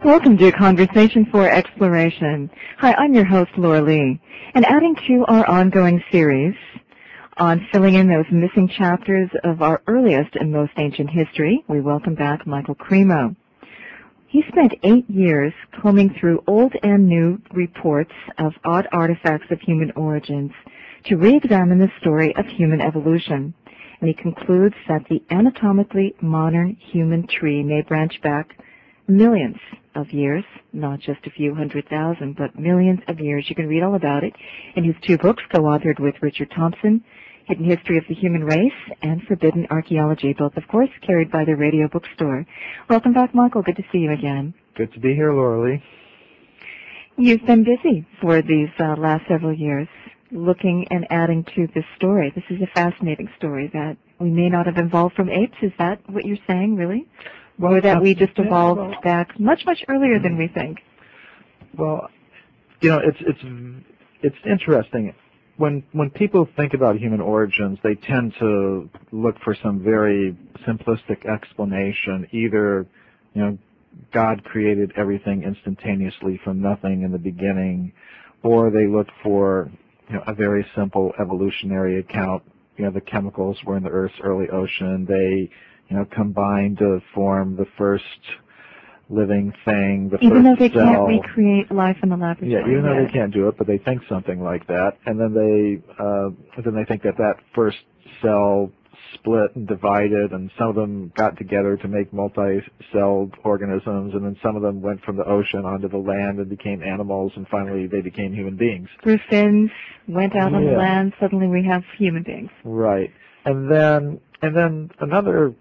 Welcome to Conversation for Exploration. Hi, I'm your host, Laura Lee. And adding to our ongoing series on filling in those missing chapters of our earliest and most ancient history, we welcome back Michael Cremo. He spent 8 years combing through old and new reports of odd artifacts of human origins to re-examine the story of human evolution. And he concludes that the anatomically modern human tree may branch back millions of years, not just a few 100,000, but millions of years. You can read all about it in his 2 books, co-authored with Richard Thompson, Hidden History of the Human Race and Forbidden Archaeology, both, of course, carried by the Radio Bookstore. Welcome back, Michael. Good to see you again. Good to be here, Laura Lee. You've been busy for these last several years, looking and adding to this story. This is a fascinating story that we may not have evolved from apes. Is that what you're saying, really? Well, or that we just evolved back much, much earlier than we think? Well, you know, it's interesting. When people think about human origins, they tend to look for some very simplistic explanation. Either, you know, God created everything instantaneously from nothing in the beginning, or they look for, you know, a very simple evolutionary account. You know, the chemicals were in the Earth's early ocean. They, you know, combined to form the first living thing, the even though first they cell. Can't recreate life in the laboratory. Yeah, even though they can't do it, but they think something like that, and then they think that first cell split and divided, and some of them got together to make multi-celled organisms, and then some of them went from the ocean onto the land and became animals, and finally they became human beings. Grew fins, went out on the land, suddenly we have human beings. Right. And then another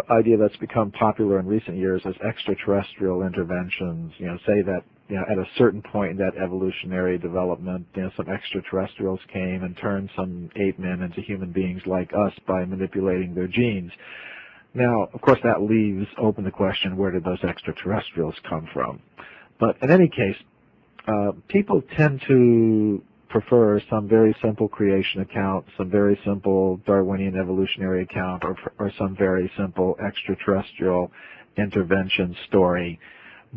idea that's become popular in recent years is extraterrestrial interventions. You know, say that, you know, at a certain point in that evolutionary development, you know, some extraterrestrials came and turned some ape men into human beings like us by manipulating their genes. Now, of course, that leaves open the question, where did those extraterrestrials come from? But in any case, people tend to prefer some very simple creation account, some very simple Darwinian evolutionary account, or some very simple extraterrestrial intervention story.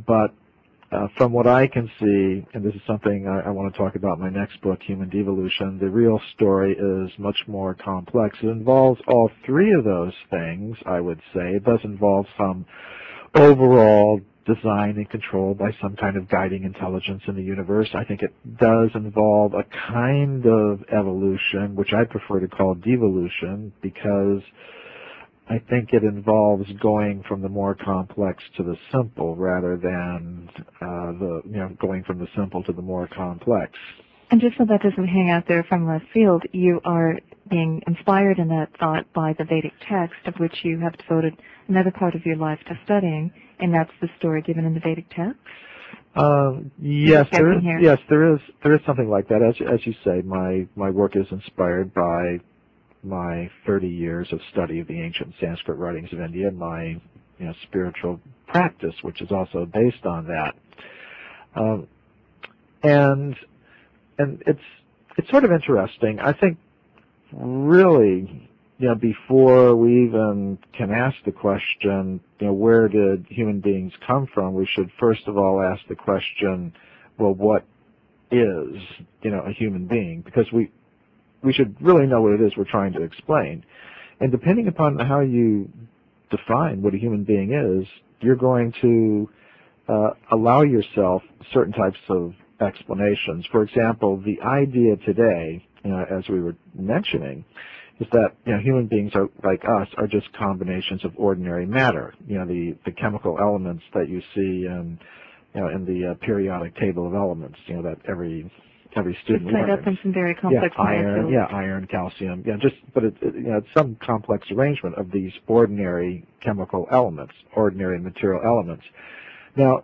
But from what I can see, and this is something I want to talk about in my next book, Human Devolution, the real story is much more complex. It involves all 3 of those things, I would say. It does involve some overall design and control by some kind of guiding intelligence in the universe. I think it does involve a kind of evolution, which I prefer to call devolution, because I think it involves going from the more complex to the simple rather than going from the simple to the more complex. And just so that doesn't hang out there from left field, you are being inspired in that thought by the Vedic text, of which you have devoted another part of your life to studying, and that's the story given in the Vedic text? Yes, there is something like that. As you say, my work is inspired by my 30 years of study of the ancient Sanskrit writings of India, and my spiritual practice, which is also based on that. And it's sort of interesting. I think really, before we even can ask the question, where did human beings come from, we should first of all ask the question, well, what is, a human being? Because we should really know what it is we're trying to explain. And depending upon how you define what a human being is, you're going to allow yourself certain types of explanations. For example, the idea today, as we were mentioning, is that human beings are like us are just combinations of ordinary matter. The chemical elements that you see in the periodic table of elements. That every student learns. It's made up in some very complex molecules. Iron, calcium. But it's some complex arrangement of these ordinary chemical elements, ordinary material elements. Now,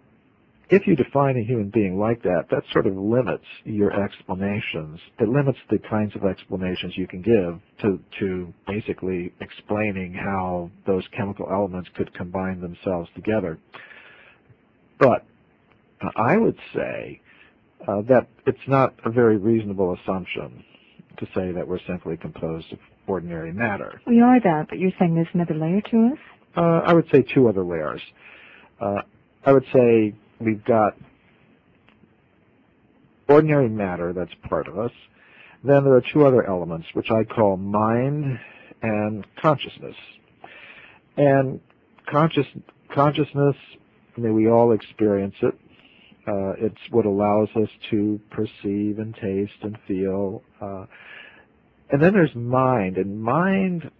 if you define a human being like that, that sort of limits your explanations. It limits the kinds of explanations you can give to basically explaining how those chemical elements could combine themselves together. But I would say that it's not a very reasonable assumption to say that we're simply composed of ordinary matter. We are that, but you're saying there's another layer to us? I would say 2 other layers. I would say we've got ordinary matter that's part of us. Then there are two other elements, which I call mind and consciousness. And consciousness, I mean, we all experience it. It's what allows us to perceive and taste and feel. And then there's mind, and mind,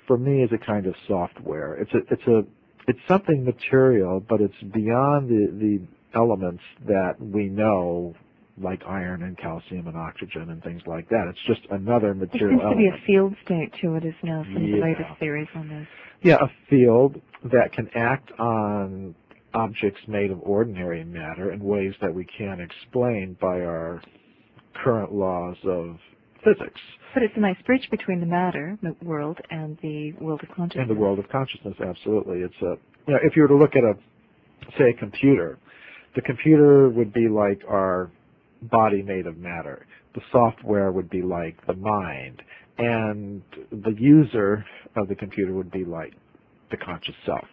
for me, is a kind of software. It's something material, but it's beyond the elements that we know, like iron and calcium and oxygen and things like that. It's just another material element. There seems to be a field state to it as now, some of the latest theories on this. Yeah, a field that can act on objects made of ordinary matter in ways that we can't explain by our current laws of physics. But it's a nice bridge between the matter, the world, and the world of consciousness. And the world of consciousness, absolutely. It's if you were to look at say a computer, the computer would be like our body made of matter. The software would be like the mind, and the user of the computer would be like the conscious self.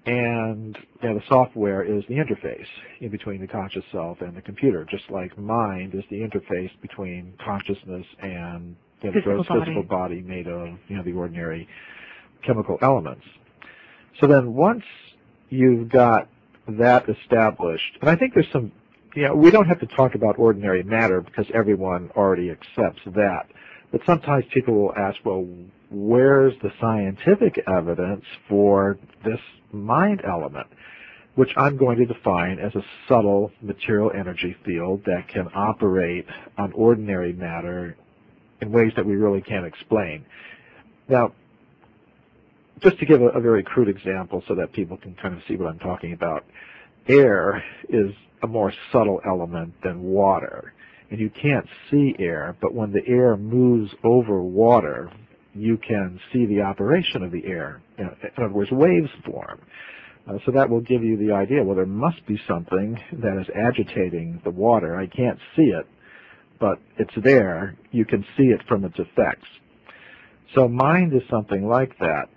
And the software is the interface in between the conscious self and the computer, just like mind is the interface between consciousness and the gross physical body made of the ordinary chemical elements. So then once you've got that established, and I think there's some, we don't have to talk about ordinary matter because everyone already accepts that. But sometimes people will ask, well, where's the scientific evidence for this mind element, which I'm going to define as a subtle material energy field that can operate on ordinary matter in ways that we really can't explain. Now, just to give a very crude example so that people can kind of see what I'm talking about, air is a more subtle element than water. And you can't see air, but when the air moves over water, you can see the operation of the air. In other words, waves form. So that will give you the idea, well, there must be something that is agitating the water. I can't see it, but it's there. You can see it from its effects. So mind is something like that.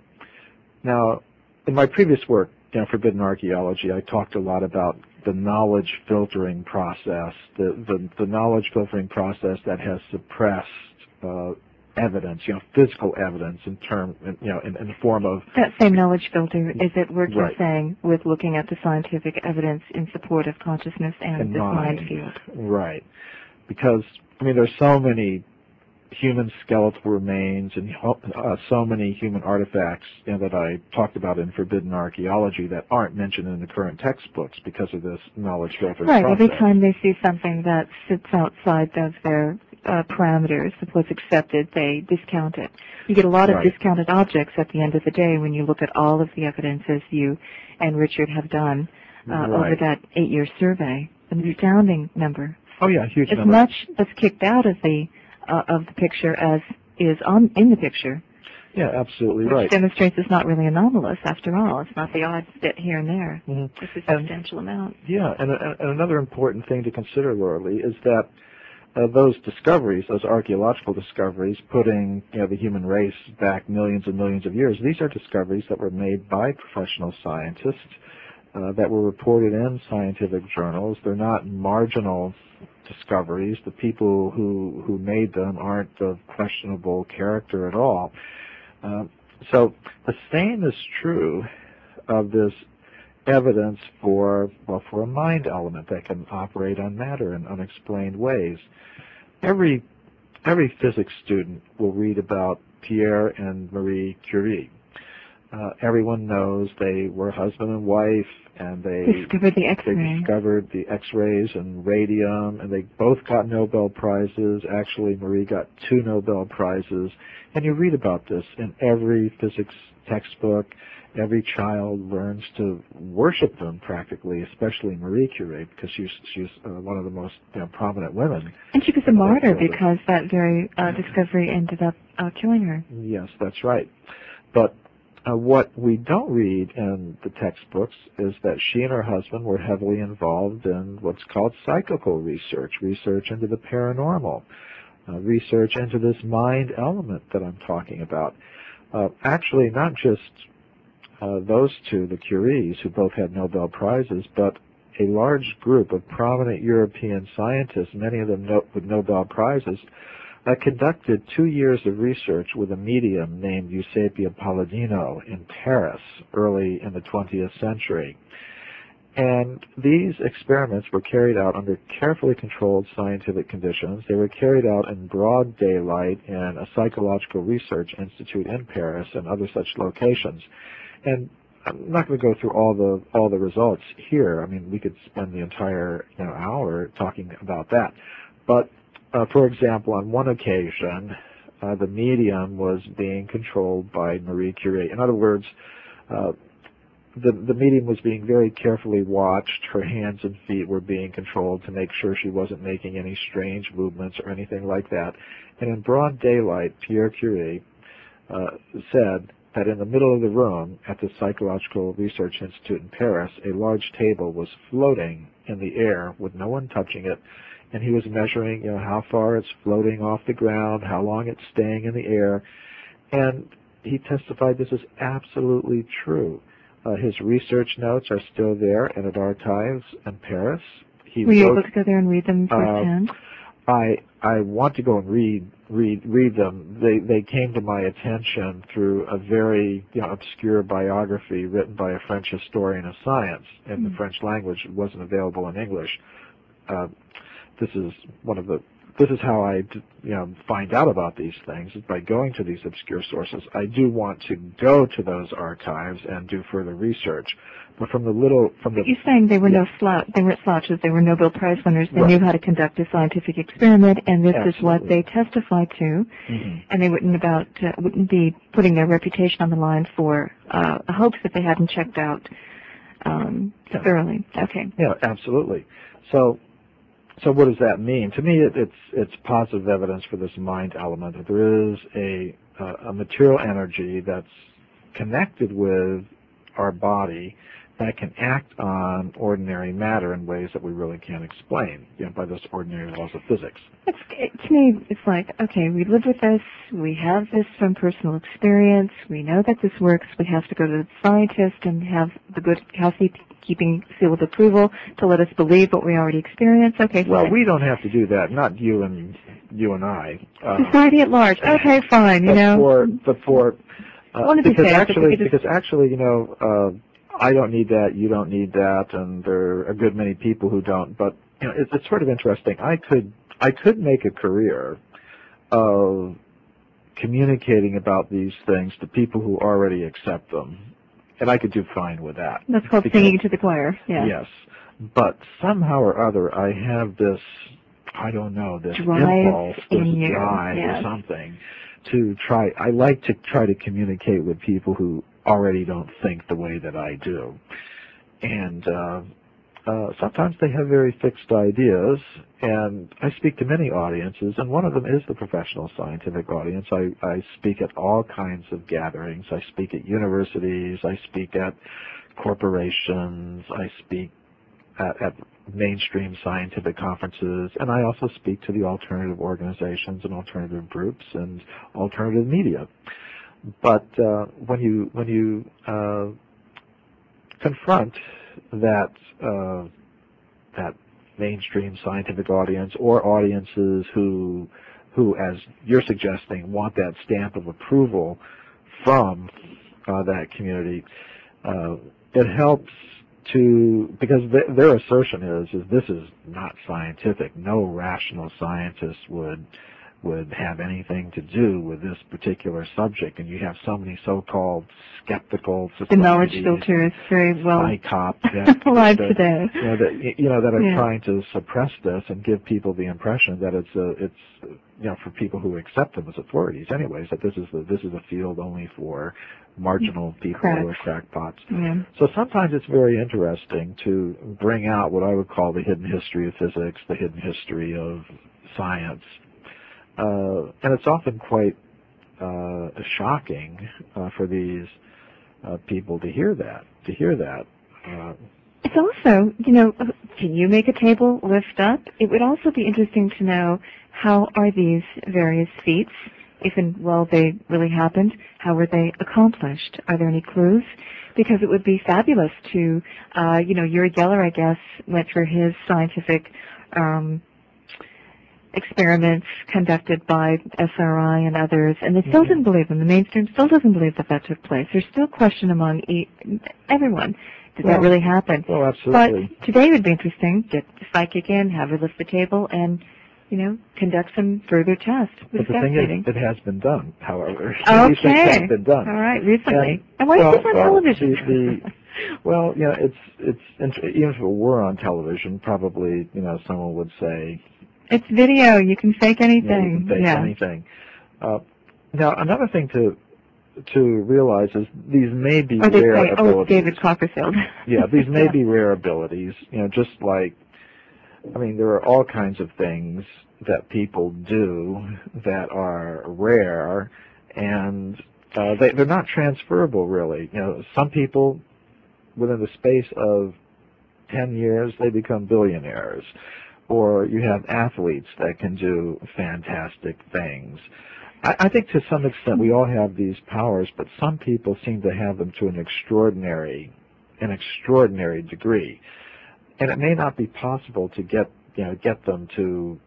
Now, in my previous work, Forbidden Archaeology, I talked a lot about the knowledge filtering process, the knowledge filtering process that has suppressed evidence, physical evidence in the form of that same knowledge filter. Is it what you're saying with looking at the scientific evidence in support of consciousness and this mind field? Right, because there's so many human skeletal remains and so many human artifacts that I talked about in Forbidden Archaeology that aren't mentioned in the current textbooks because of this knowledge filter process. Every time they see something that sits outside of their parameters of what's accepted, they discount it. You get a lot of discounted objects at the end of the day when you look at all of the evidence as you and Richard have done over that 8-year survey. An astounding number. Oh yeah, huge number. As much that's kicked out of the picture as is in the picture. Yeah, absolutely which right. Demonstrates it's not really anomalous after all. It's not the odd bit here and there. Mm-hmm. It's a substantial amount. Yeah, and another important thing to consider, Laura Lee, is that those discoveries, those archaeological discoveries, putting the human race back millions and millions of years, these are discoveries that were made by professional scientists that were reported in scientific journals. They're not marginal discoveries. The people who made them aren't of questionable character at all. So the same is true of this evidence for a mind element that can operate on matter in unexplained ways. Every physics student will read about Pierre and Marie Curie. Everyone knows they were husband and wife, and they discovered the X-ray. They discovered the X-rays and radium, and they both got Nobel Prizes. Actually, Marie got 2 Nobel Prizes, and you read about this in every physics textbook. Every child learns to worship them practically, especially Marie Curie, because she's one of the most prominent women. And she was a martyr because that very discovery ended up killing her. Yes, that's right. But what we don't read in the textbooks is that she and her husband were heavily involved in what's called psychical research into the paranormal, research into this mind element that I'm talking about. Actually, not just those two, the Curies, who both had Nobel Prizes, but a large group of prominent European scientists, many of them with Nobel Prizes, conducted 2 years of research with a medium named Eusapia Palladino in Paris early in the 20th century. And these experiments were carried out under carefully controlled scientific conditions. They were carried out in broad daylight in a psychological research institute in Paris and other such locations. And I'm not going to go through all the results here. I mean, we could spend the entire hour talking about that. But for example, on one occasion, the medium was being controlled by Marie Curie. In other words, the medium was being very carefully watched. Her hands and feet were being controlled to make sure she wasn't making any strange movements or anything like that. And in broad daylight, Pierre Curie said that in the middle of the room at the Psychological Research Institute in Paris, a large table was floating in the air with no one touching it, and he was measuring how far it's floating off the ground, how long it's staying in the air, and he testified this is absolutely true. His research notes are still there and at archives in Paris. Were you able to go there and read them firsthand? I want to go and read them. They came to my attention through a very obscure biography written by a French historian of science in the French language. It wasn't available in English. This is how I find out about these things, is by going to these obscure sources. I do want to go to those archives and do further research. But you're saying they were they weren't slouches, they were Nobel Prize winners. They knew how to conduct a scientific experiment, and this is what they testified to. And they wouldn't be putting their reputation on the line for hopes that they hadn't checked out thoroughly. Okay. Yeah, absolutely. So what does that mean? To me, it's positive evidence for this mind element, that there is a material energy that's connected with our body that can act on ordinary matter in ways that we really can't explain, by those ordinary laws of physics. To me, it's like, okay, we live with this, we have this from personal experience, we know that this works, we have to go to the scientist and have the good housekeeping seal of approval to let us believe what we already experience. Okay, well, fine. We don't have to do that, not you and I. Society at large. Okay, fine, because actually, I don't need that, you don't need that, and there are a good many people who don't. But it's sort of interesting. I could make a career of communicating about these things to people who already accept them, and I could do fine with that. That's called singing to the choir. Yeah. Yes, but somehow or other, I have this, this drive impulse, this in you. drive Yes. or something to try. I like to try to communicate with people who already don't think the way that I do. And sometimes they have very fixed ideas, and I speak to many audiences, and one of them is the professional scientific audience. I speak at all kinds of gatherings. I speak at universities. I speak at corporations. I speak at mainstream scientific conferences, and I also speak to the alternative organizations and alternative groups and alternative media. But when you confront that mainstream scientific audience, or audiences who, as you're suggesting, want that stamp of approval from that community, it helps because their assertion is this is not scientific. No rational scientist would have anything to do with this particular subject, and you have so many so-called skeptical societies. The knowledge filter is very well alive today. That are trying to suppress this and give people the impression that it's for people who accept them as authorities, anyways, that this is a field only for marginal people or crackpots. Yeah. So sometimes it's very interesting to bring out what I would call the hidden history of physics, the hidden history of science. And it's often quite shocking for these people to hear that. It's also, can you make a table lift up? It would also be interesting to know how are these various feats if and well they really happened, how were they accomplished? Are there any clues? Because it would be fabulous to, Uri Geller, I guess, went through his scientific experiments conducted by SRI and others, and they still didn't believe them. The mainstream still doesn't believe that took place. There's still question among everyone. Did that really happen? Well, absolutely. But today would be interesting. Get the psychic in, have her lift the table, and conduct some further tests. But the thing is, it has been done, however. Okay. These things have been done. All right, recently. And why is this on television? It's even if it were on television, probably, someone would say... It's video. You can fake anything. You can fake anything. Now, another thing to realize is these may be rare abilities. Oh, David Copperfield. Yeah, these may be rare abilities, just like... there are all kinds of things that people do that are rare, and they're not transferable, really. Some people, within the space of 10 years, they become billionaires. Or you have athletes that can do fantastic things. I think to some extent we all have these powers, but some people seem to have them to an extraordinary degree. And it may not be possible to get them to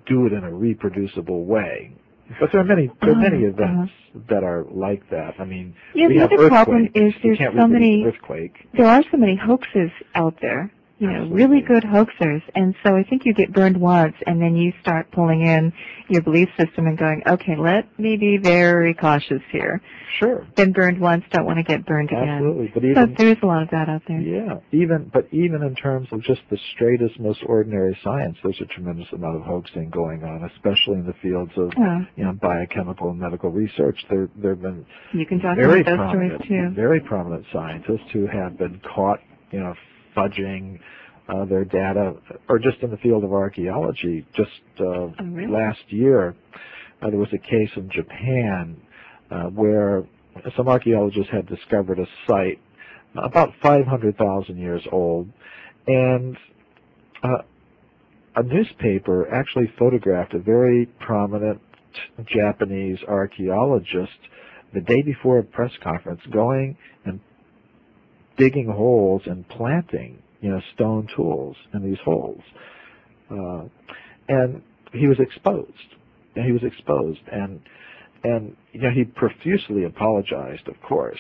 do it in a reproducible way. But there are many events that are like that. We have the other problem is there's so many earthquake. There are so many hoaxes out there. Really good hoaxers, and so I think you get burned once, and then you start pulling in your belief system and going, okay, let me be very cautious here. Sure. Been burned once, don't want to get burned again. Absolutely. But so there is a lot of that out there. Yeah. Even in terms of just the straightest, most ordinary science, there's a tremendous amount of hoaxing going on, especially in the fields of biochemical and medical research. There have been those stories too. Very prominent scientists who have been caught, fudging their data, or just in the field of archaeology. Just last year, there was a case in Japan where some archaeologists had discovered a site about 500,000 years old, and a newspaper actually photographed a very prominent Japanese archaeologist the day before a press conference going and digging holes and planting, stone tools in these holes. And he was exposed. And he profusely apologized, of course.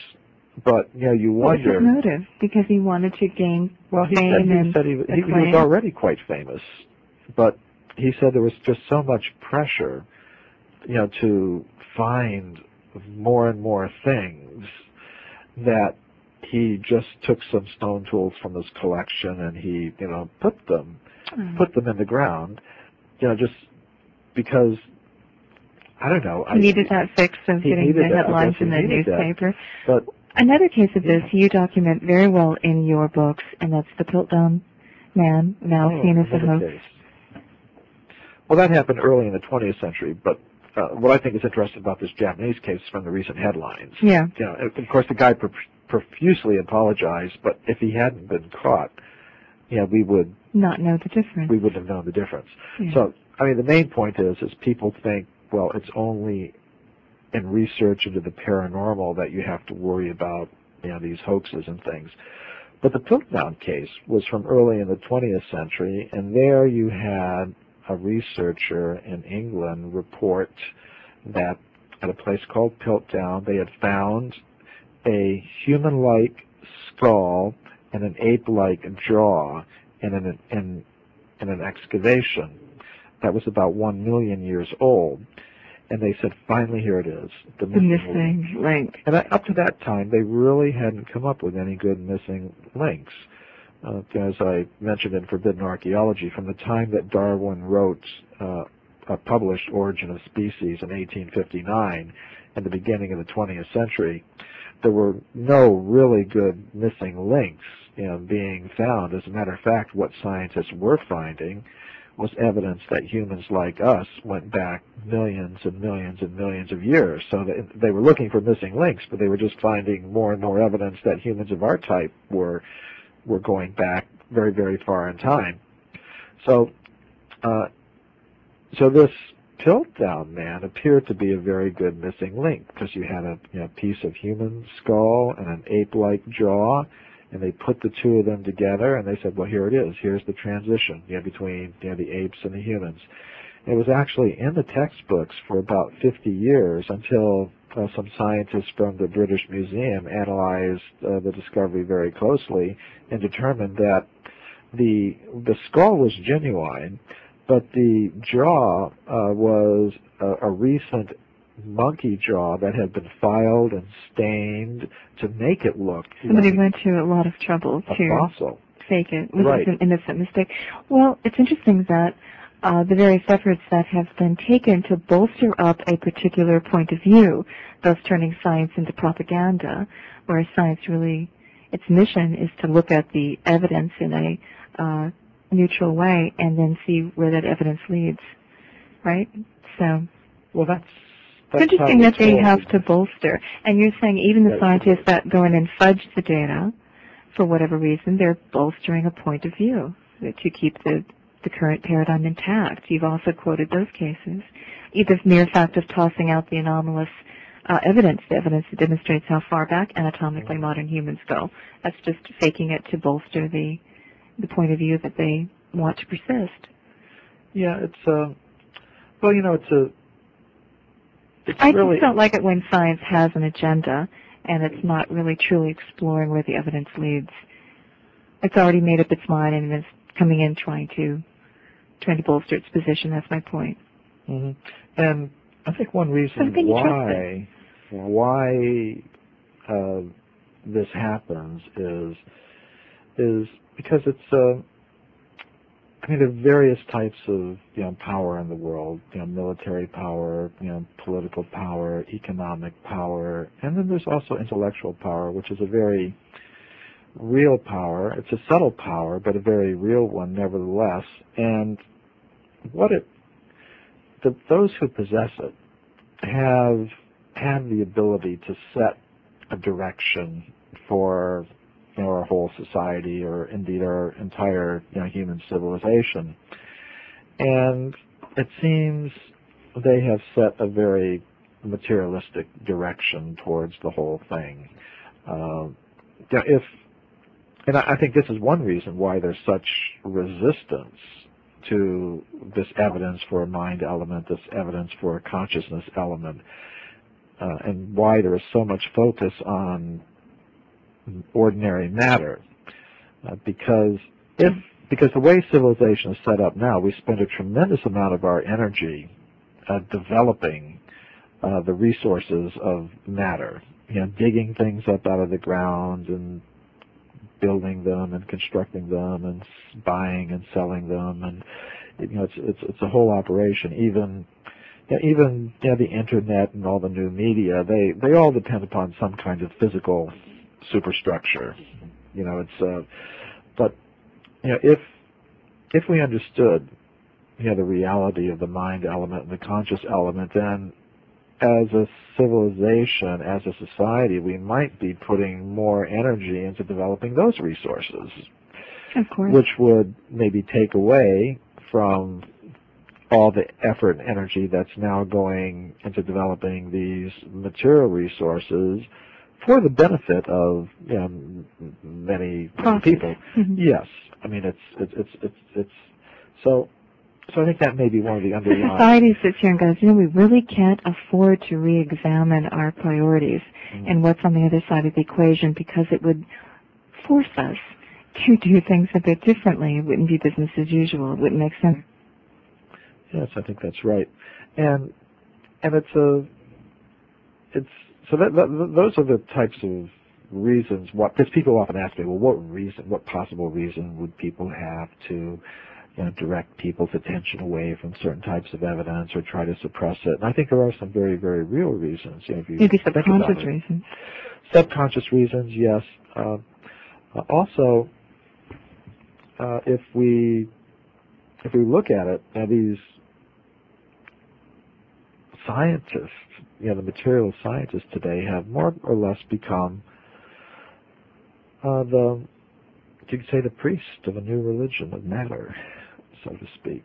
But, you wonder... What was his motive? Because he wanted to gain he said he was already quite famous. But he said there was just so much pressure, to find more and more things that he just took some stone tools from his collection and he, put them in the ground, just because, I don't know. He needed that fix of getting the headlines in the newspaper. But another case of this you document very well in your books, and that's the Piltdown Man, now seen as a hoax. Well, that happened early in the 20th century, but what I think is interesting about this Japanese case from the recent headlines. Yeah. Of course, the guy profusely apologized, but if he hadn't been caught, we would not know the difference. We wouldn't have known the difference. Yeah. So, the main point is people think, well, it's only in research into the paranormal that you have to worry about, these hoaxes and things. But the Piltdown case was from early in the 20th century, and there you had a researcher in England report that at a place called Piltdown, they had found a human-like skull and an ape-like jaw in an excavation that was about 1 million years old. And they said, finally, here it is, the missing link. And up to that time, they really hadn't come up with any good missing links. As I mentioned in Forbidden Archaeology, from the time that Darwin wrote a published Origin of Species in 1859 and the beginning of the 20th century, there were no really good missing links being found. As a matter of fact, what scientists were finding was evidence that humans like us went back millions and millions and millions of years. So they were looking for missing links, but they were just finding more and more evidence that humans of our type were going back very, very far in time. So this Piltdown Man appeared to be a very good missing link, because you had a piece of human skull and an ape-like jaw, and they put the two of them together, and they said, well, here it is. Here's the transition between the apes and the humans. It was actually in the textbooks for about 50 years until some scientists from the British Museum analyzed the discovery very closely and determined that the skull was genuine, but the jaw was a recent monkey jaw that had been filed and stained to make it look somebody went to a lot of trouble to fossil. Fake it. It was Right. an innocent mistake. Well, it's interesting that the various efforts that have been taken to bolster up a particular point of view, thus turning science into propaganda, where science really, its mission is to look at the evidence in a neutral way and then see where that evidence leads, right? So Well, that's it's interesting how that they told. have to bolster. And you're saying even the Right. scientists that go in and fudge the data, for whatever reason, they're bolstering a point of view to keep the current paradigm intact. You've also quoted those cases. Either mere fact of tossing out the anomalous evidence, the evidence that demonstrates how far back anatomically modern humans go. That's just faking it to bolster the point of view that they want to persist. Yeah, it's well, it's I really just don't like it when science has an agenda and it's not really truly exploring where the evidence leads. It's already made up its mind and it's coming in trying to bolster its position. That's my point. Mm-hmm. And I think one reason Something you trust why this happens is because it's there are various types of power in the world, military power, political power, economic power, and then there's also intellectual power, which is a very real power. It's a subtle power, but a very real one nevertheless. And those who possess it have the ability to set a direction for our whole society, or indeed our entire human civilization. And it seems they have set a very materialistic direction towards the whole thing. And I think this is one reason why there's such resistance to this evidence for a mind element, this evidence for a consciousness element, and why there is so much focus on ordinary matter. Because the way civilization is set up now, we spend a tremendous amount of our energy developing the resources of matter, digging things up out of the ground and building them and constructing them and buying and selling them, and it's a whole operation. Even the internet and all the new media, they all depend upon some kind of physical superstructure. But if we understood the reality of the mind element and the conscious element, then as a civilization, as a society, we might be putting more energy into developing those resources, of course, which would maybe take away from all the effort and energy that's now going into developing these material resources for the benefit of many people. Mm-hmm. Yes, I mean it's so I think that may be one of the underlying. Society sits here and goes, we really can't afford to re-examine our priorities and what's on the other side of the equation, because it would force us to do things a bit differently. It wouldn't be business as usual. It wouldn't make sense. Yes, I think that's right, and those are the types of reasons. Because people often ask me, well, what possible reason would people have to direct people's attention away from certain types of evidence or try to suppress it? And I think there are some very, very real reasons. If you maybe think about subconscious it. reasons. Subconscious reasons, yes. Also, if we look at it, these scientists, the material scientists today have more or less become you could say the priest of a new religion of matter, so to speak.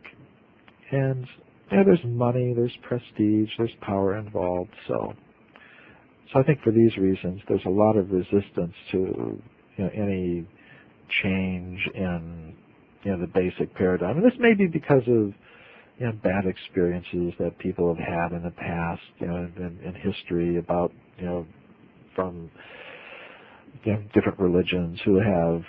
And there's money, there's prestige, there's power involved. So I think for these reasons, there's a lot of resistance to any change in the basic paradigm. And this may be because of bad experiences that people have had in the past, in history about from different religions who have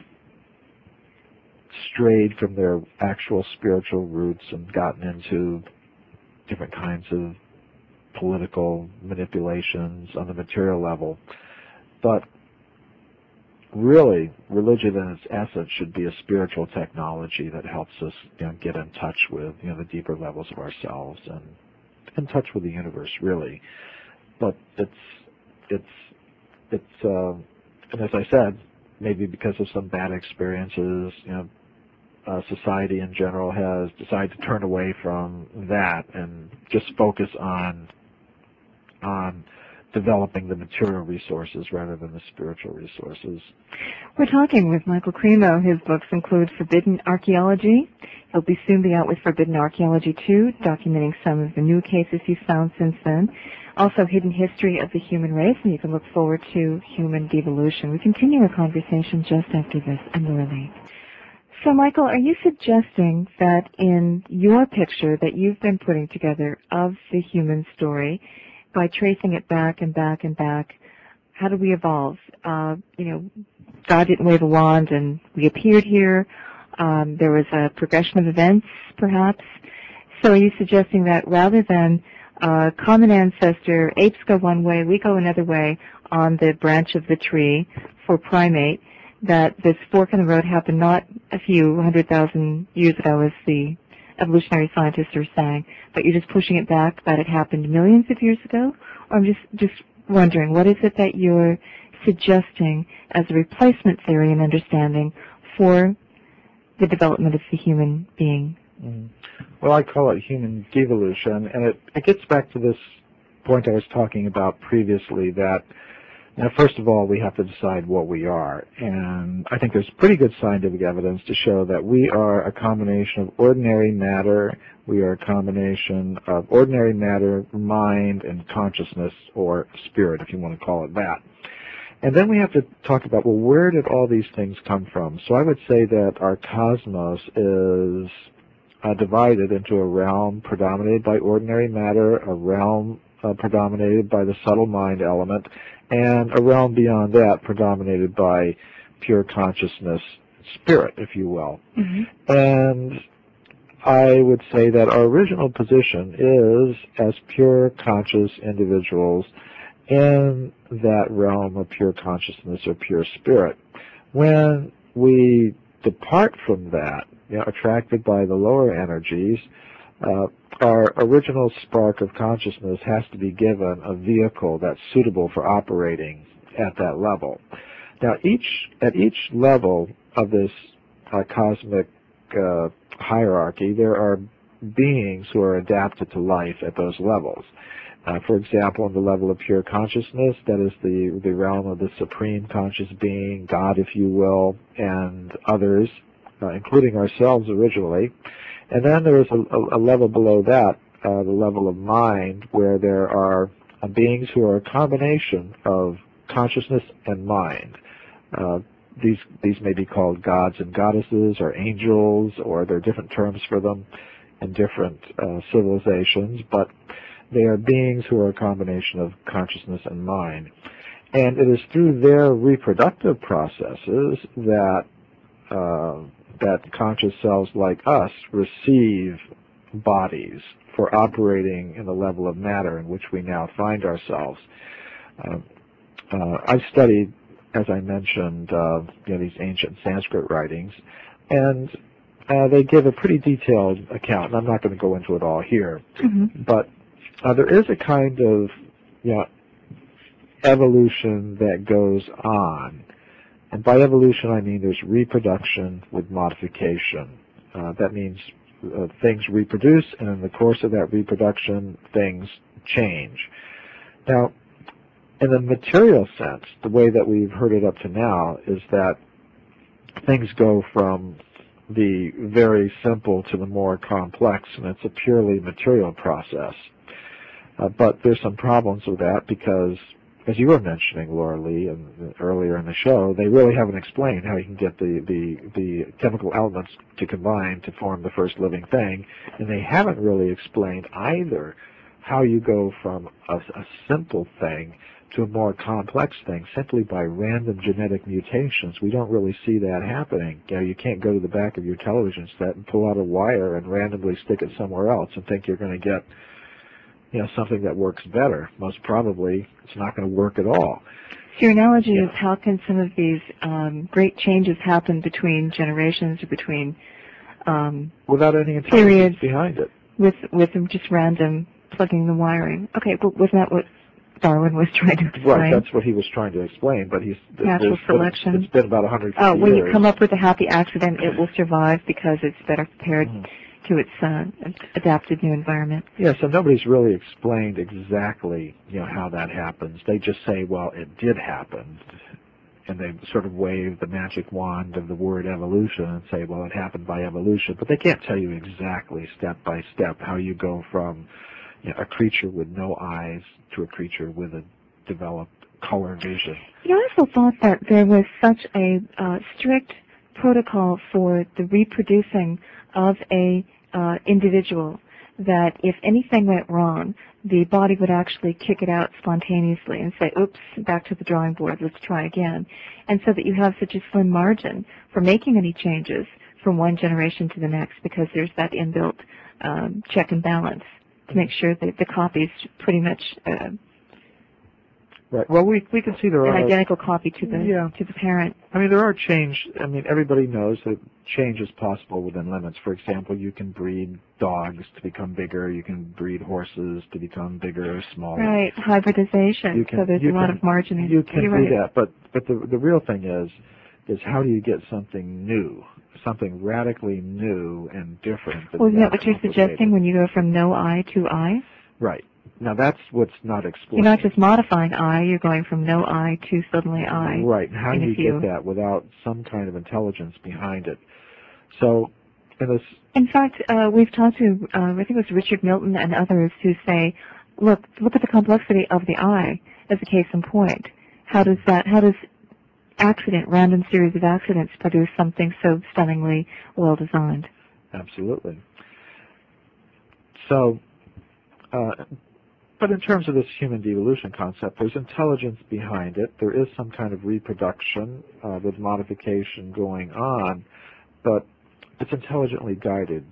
strayed from their actual spiritual roots and gotten into different kinds of political manipulations on the material level. But really, religion in its essence should be a spiritual technology that helps us get in touch with the deeper levels of ourselves and in touch with the universe, really. But it's and as I said, maybe because of some bad experiences, society in general has decided to turn away from that and just focus on developing the material resources rather than the spiritual resources. We're talking with Michael Cremo. His books include Forbidden Archaeology. He'll soon be out with Forbidden Archaeology 2, documenting some of the new cases he's found since then. Also, Hidden History of the Human Race, and you can look forward to Human Devolution. We continue our conversation just after this, and Lily. So, Michael, are you suggesting that in your picture that you've been putting together of the human story, by tracing it back and back and back, how do we evolve? God didn't wave a wand and we appeared here. There was a progression of events, perhaps. So are you suggesting that rather than common ancestor, apes go one way, we go another way on the branch of the tree for primate, that this fork in the road happened not a few 100,000 years ago, as the evolutionary scientists are saying, but you're just pushing it back, that it happened millions of years ago? Or I'm just wondering, what is it that you're suggesting as a replacement theory and understanding for the development of the human being? Well, I call it human devolution, and it gets back to this point I was talking about previously, that first of all, we have to decide what we are. And I think there's pretty good scientific evidence to show that we are a combination of ordinary matter. We are a combination of ordinary matter, mind, and consciousness, or spirit, if you want to call it that. And then we have to talk about, well, where did all these things come from? So I would say that our cosmos is divided into a realm predominated by ordinary matter, a realm predominated by the subtle mind element, and a realm beyond that predominated by pure consciousness, spirit, if you will. And I would say that our original position is as pure conscious individuals in that realm of pure consciousness or pure spirit. When we depart from that, attracted by the lower energies, our original spark of consciousness has to be given a vehicle that's suitable for operating at that level. Now, at each level of this cosmic hierarchy, there are beings who are adapted to life at those levels. For example, on the level of pure consciousness, that is the realm of the supreme conscious being, God, if you will, and others, including ourselves originally. And then there is a level below that, the level of mind, where there are beings who are a combination of consciousness and mind. These may be called gods and goddesses, or angels, or there are different terms for them in different civilizations, but they are beings who are a combination of consciousness and mind. And it is through their reproductive processes that conscious selves like us receive bodies for operating in the level of matter in which we now find ourselves. I've studied, as I mentioned, these ancient Sanskrit writings, and they give a pretty detailed account, and I'm not going to go into it all here, but there is a kind of evolution that goes on. And by evolution, I mean there's reproduction with modification. That means things reproduce, and in the course of that reproduction, things change. Now, in the material sense, the way that we've heard it up to now is that things go from the very simple to the more complex, and it's a purely material process. But there's some problems with that because, as you were mentioning, Laura Lee, earlier in the show, they really haven't explained how you can get the chemical elements to combine to form the first living thing, and they haven't really explained either how you go from a simple thing to a more complex thing simply by random genetic mutations. We don't really see that happening. You can't go to the back of your television set and pull out a wire and randomly stick it somewhere else and think you're going to get something that works better. Most probably, it's not going to work at all. So your analogy is how can some of these great changes happen between generations or between without any intelligence periods behind it? With just random plugging the wiring. Okay, but wasn't that what Darwin was trying to explain? Right, that's what he was trying to explain, but natural selection. It's been about 150 years. When you come up with a happy accident, it will survive because it's better prepared to its adapted new environment. Yeah, so nobody's really explained exactly how that happens. They just say, well, it did happen, and they sort of wave the magic wand of the word evolution and say, well, it happened by evolution, but they can't tell you exactly step by step how you go from a creature with no eyes to a creature with a developed color vision. I also thought that there was such a strict protocol for the reproducing of a individual that if anything went wrong, the body would actually kick it out spontaneously and say, oops, back to the drawing board, let's try again. And so that you have such a slim margin for making any changes from one generation to the next because there's that inbuilt check and balance to make sure that the copies pretty much right. Well, we can see there an are identical copy to the parent. I mean, there are everybody knows that change is possible within limits. For example, you can breed dogs to become bigger. You can breed horses to become bigger or smaller. Right, hybridization. So there's a lot of margin. You can do that, but the real thing is how do you get something new? Something radically new and different. Well, isn't that what you're suggesting when you go from no eye to eye? Right. Now, that's what's not explained. You're not just modifying eye, you're going from no eye to suddenly eye. Right. How do you get that without some kind of intelligence behind it? So, in fact, we've talked to, I think it was Richard Milton and others who say, look at the complexity of the eye as a case in point. How does random series of accidents produce something so stunningly well designed? Absolutely. So, but in terms of this human devolution concept, there's intelligence behind it. There is some kind of reproduction with modification going on, but it's intelligently guided.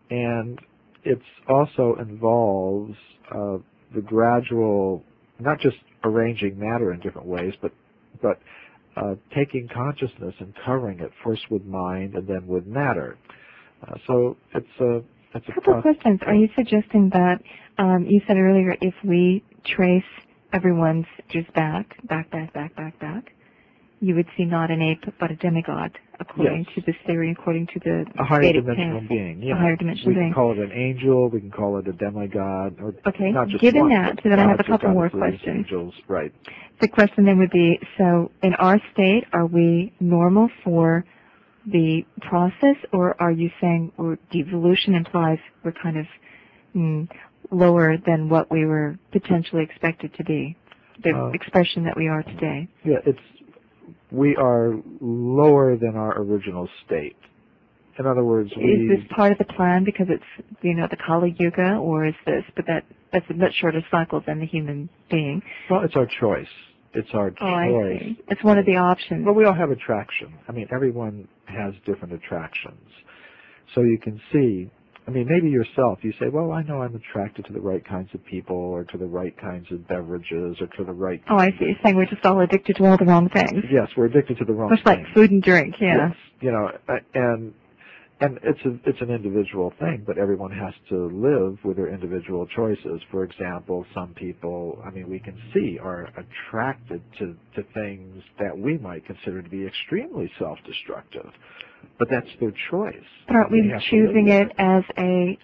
And it also involves the gradual, not just arranging matter in different ways, but taking consciousness and covering it first with mind and then with matter. So it's a couple of questions. Are you suggesting that you said earlier if we trace everyone's just back, you would see not an ape but a demigod, according to this theory, according to the a higher Vedic dimensional path. being. Yeah. A higher dimensional being. We can call it an angel. We can call it a demigod. Or okay. Not just Given one, that, so then I have a couple more questions. Angels, right. The question then would be: so, in our state, are we normal for the process, or are you saying devolution implies we're kind of lower than what we were potentially expected to be, the expression that we are today? Yeah, we are lower than our original state. In other words, is this part of the plan because it's the Kali Yuga, or is this? But that's a much shorter cycle than the human being. Well, it's our choice. It's our choice. I see. It's one of the options. Well, we all have attraction. I mean, everyone has different attractions. So you can see, maybe yourself, you say, well, I know I'm attracted to the right kinds of people or to the right kinds of beverages or to the right... Oh, I see. You're saying we're just all addicted to all the wrong things. Yes, we're addicted to the wrong things. Much like food and drink, yeah. Yes, and it's an individual thing, but everyone has to live with their individual choices. For example, some people, we can see, are attracted to things that we might consider to be extremely self-destructive. But that's their choice. But aren't we choosing it as a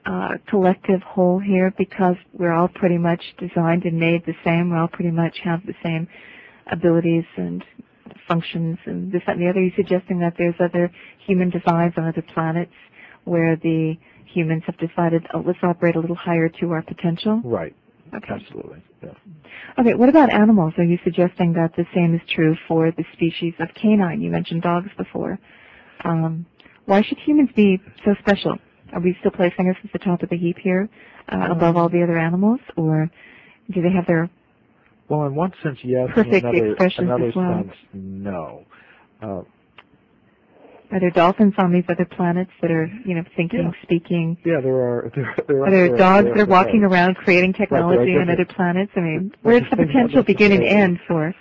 collective whole here because we're all pretty much designed and made the same? We all pretty much have the same abilities and functions and this, that, and the other? Are you suggesting that there's other human designs on other planets where the humans have decided, oh, let's operate a little higher to our potential? Right. Okay. Absolutely. Yeah. Okay, what about animals? Are you suggesting that the same is true for the species of canine? You mentioned dogs before. Why should humans be so special? Are we still placing us at the top of the heap here, above all the other animals, or do they have their Well, in one sense, yes. perfect In expressions another as well? sense, no. Are there dolphins on these other planets that are, thinking, Yeah. speaking? Yeah, there are. Are there dogs that are walking around creating technology on other planets? I mean, where's the potential begin and end for?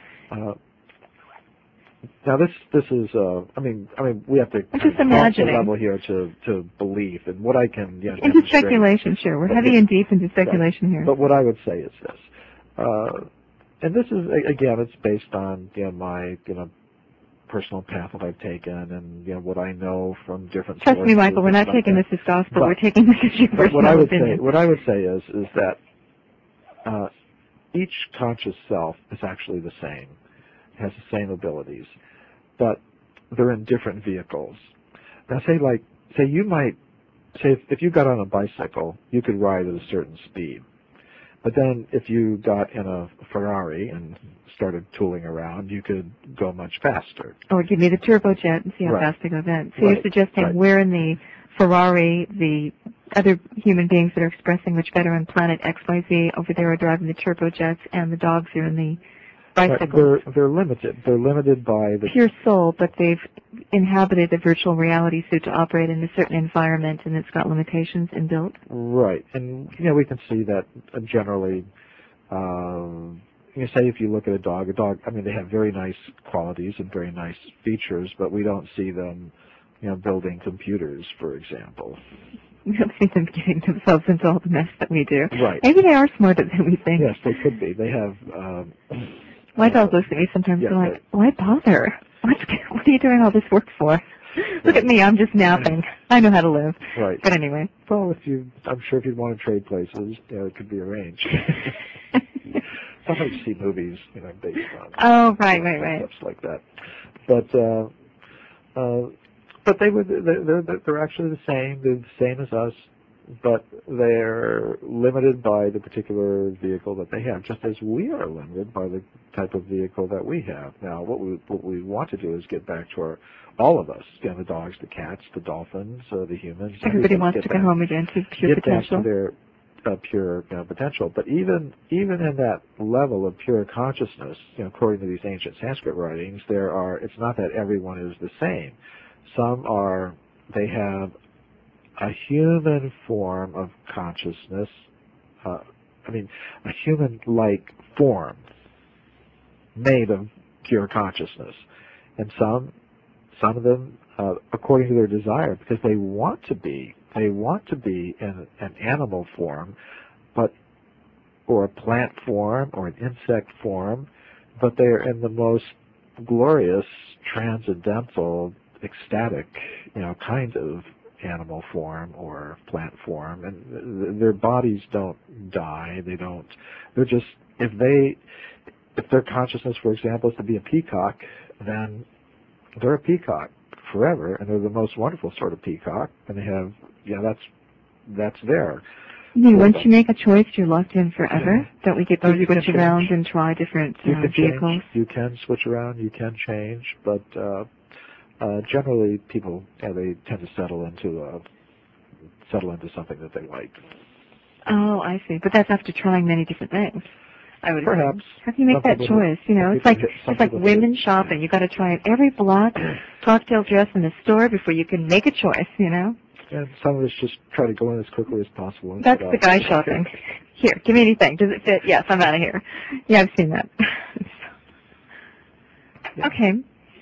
Now this is I mean we have to I'm just cross the imagining. level here to belief, and what I can Into demonstrate. speculation, sure. We're heavy and deep into speculation here. But what I would say is this, and this is again, it's based on my personal path that I've taken, and what I know from different. Trust me, Michael, we're not taking this as gospel. We're taking this as your personal opinion. What I would say is that each conscious self is actually the same, has the same abilities, but they're in different vehicles. Now, say you might say if you got on a bicycle, you could ride at a certain speed. But then if you got in a Ferrari and started tooling around, you could go much faster. Or give me the turbojet and see how fast I go then. So you're suggesting we're in the Ferrari, the other human beings that are expressing much better on planet XYZ over there are driving the turbojets, and the dogs are in the bicycles. They're limited. They're limited by the pure soul, but they've inhabited a virtual reality suit to operate in a certain environment, and it's got limitations inbuilt. Right, and we can see that generally. Say if you look at a dog, I mean, they have very nice qualities and very nice features, but we don't see them, building computers, for example. We don't see them getting themselves into all the mess that we do. Right. Maybe they are smarter than we think. Yes, they could be. They have. My dog looks at me sometimes and like, why bother? What are you doing all this work for? Look at me, I'm just napping. I know how to live. Right. But anyway. Well, I'm sure if you'd want to trade places, it could be arranged. Sometimes you see movies, based on. Oh, right. Stuff like that. But they're actually the same. They're the same as us, but they're limited by the particular vehicle that they have, just as we are limited by the type of vehicle that we have. Now, what we want to do is get back to all of us, the dogs, the cats, the dolphins, the humans. Everybody wants to go home again to pure potential. Get back to their pure potential. But even in that level of pure consciousness, according to these ancient Sanskrit writings, it's not that everyone is the same. They have a human form of consciousness, a human-like form made of pure consciousness. And some of them, according to their desire, because they want to be in an animal form, or a plant form, or an insect form, but they are in the most glorious, transcendental, ecstatic, kind of animal form or plant form, and their bodies don't die. They're just, if their consciousness, for example, is to be a peacock, then they're a peacock forever, and they're the most wonderful sort of peacock, and they have, that's there. You mean once you make a choice, you're locked in forever? Don't we get to switch around and try different vehicles? You can switch around, you can change, but generally people, they tend to settle into something that they like. Oh, I see. But that's after trying many different things. I would Perhaps. assume. How do you make that choice? It's like women shopping. You got to try every black cocktail dress in the store before you can make a choice. And some of us just try to go in as quickly as possible. That's the guy shopping. Here, give me anything. Does it fit? Yes, I'm out of here. Yeah, I've seen that. Yeah. Okay,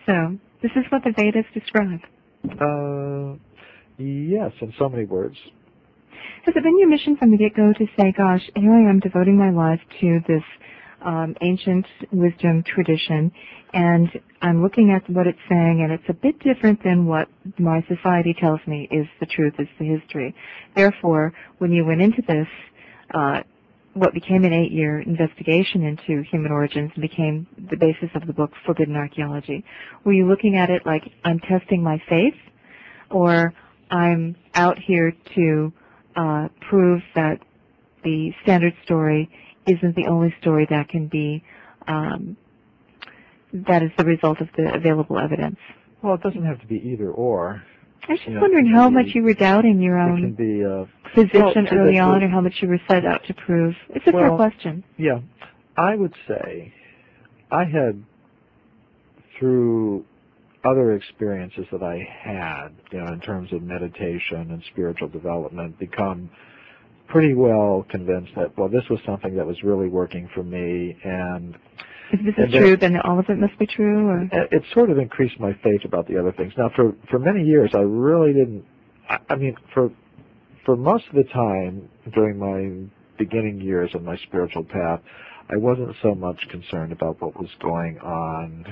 so this is what the Vedas describe. Yes, in so many words. Has it been your mission from the get-go to say, gosh, here I am devoting my life to this ancient wisdom tradition, and I'm looking at what it's saying, and it's a bit different than what my society tells me is the truth, is the history. Therefore, when you went into this, what became an 8-year investigation into human origins and became the basis of the book Forbidden Archaeology? Were you looking at it like, I'm testing my faith, or I'm out here to prove that the standard story isn't the only story that can be, that is the result of the available evidence? Well, it doesn't have to be either or. I was just wondering how much you were doubting your own position early on, or how much you were set out to prove. It's a fair question. Yeah. I would say I had, through other experiences that I had, in terms of meditation and spiritual development, become pretty well convinced that, well, this was something that was really working for me, and if this is true, then all of it must be true? Or? It sort of increased my faith about the other things. Now, for many years, I really didn't, I mean, for most of the time during my beginning years of my spiritual path, I wasn't so much concerned about what was going on,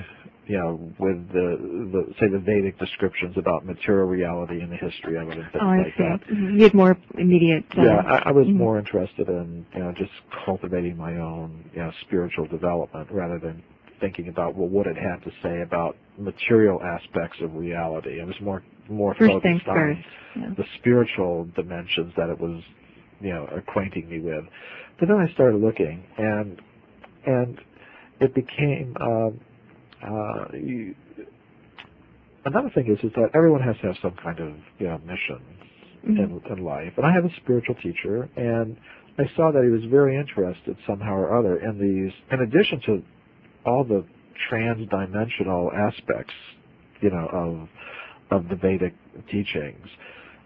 with the Vedic descriptions about material reality and the history of it and things like that. Mm-hmm. You had more immediate... I was more interested in, just cultivating my own, spiritual development rather than thinking about, well, what it had to say about material aspects of reality. I was more focused on the spiritual dimensions that it was, acquainting me with. But then I started looking, and it became... another thing is that everyone has to have some kind of mission in life. And I have a spiritual teacher, and I saw that he was very interested somehow or other in these, in addition to all the trans-dimensional aspects, of the Vedic teachings,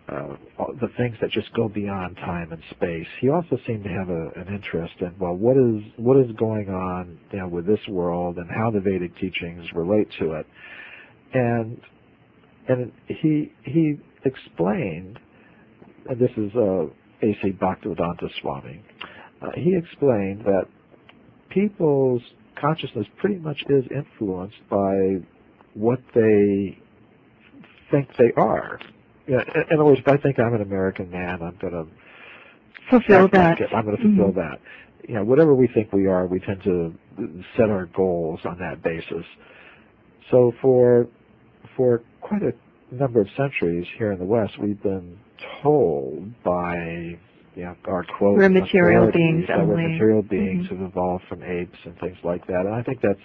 the things that just go beyond time and space. He also seemed to have an interest in, well, what is going on, with this world and how the Vedic teachings relate to it. And he explained, and this is A.C. Bhaktivedanta Swami, he explained that people's consciousness pretty much is influenced by what they think they are. In other words, if I think I'm an American man, I'm going to fulfill that. I'm going to fulfill that. Whatever we think we are, we tend to set our goals on that basis. So for quite a number of centuries here in the West, we've been told by our quote, we're material beings that we're material beings who've evolved from apes and things like that. And I think that's